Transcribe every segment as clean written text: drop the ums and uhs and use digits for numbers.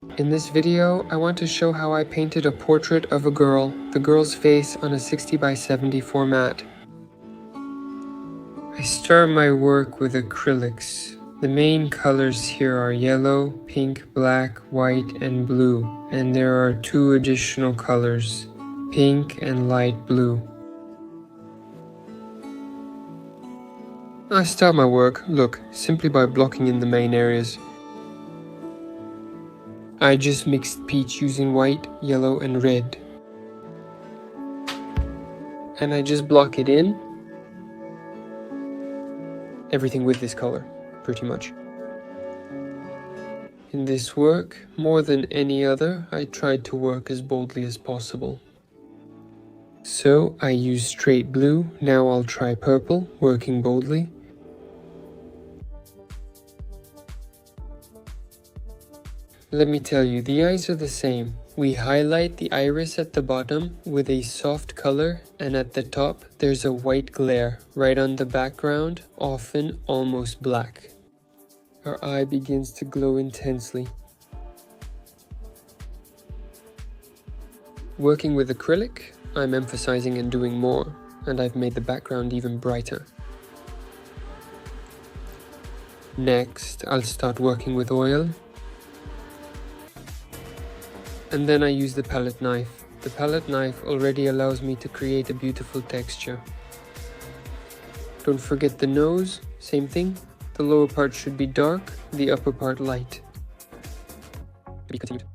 In this video, I want to show how I painted a portrait of a girl, the girl's face on a 60x70 format. I start my work with acrylics. The main colors here are yellow, pink, black, white, and blue, and there are two additional colors, pink and light blue. I start my work, simply by blocking in the main areas. I just mixed peach using white, yellow, and red. And I just block it in. Everything with this color, pretty much. In this work, more than any other, I tried to work as boldly as possible. So I used straight blue, now I'll try purple, working boldly. Let me tell you, the eyes are the same. We highlight the iris at the bottom with a soft color, and at the top there's a white glare right on the background, often almost black. Our eye begins to glow intensely. Working with acrylic, I'm emphasizing and doing more, and I've made the background even brighter. Next, I'll start working with oil. And then I use the palette knife. The palette knife already allows me to create a beautiful texture. Don't forget the nose, same thing. The lower part should be dark, the upper part light. To be continued.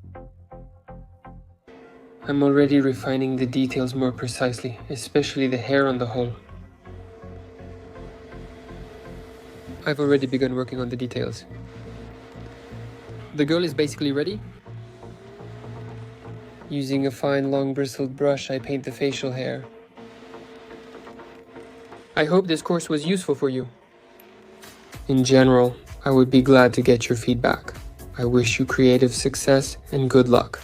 I'm already refining the details more precisely, especially the hair on the hull. I've already begun working on the details. The girl is basically ready. Using a fine long bristled brush, I paint the facial hair. I hope this course was useful for you. In general, I would be glad to get your feedback. I wish you creative success and good luck.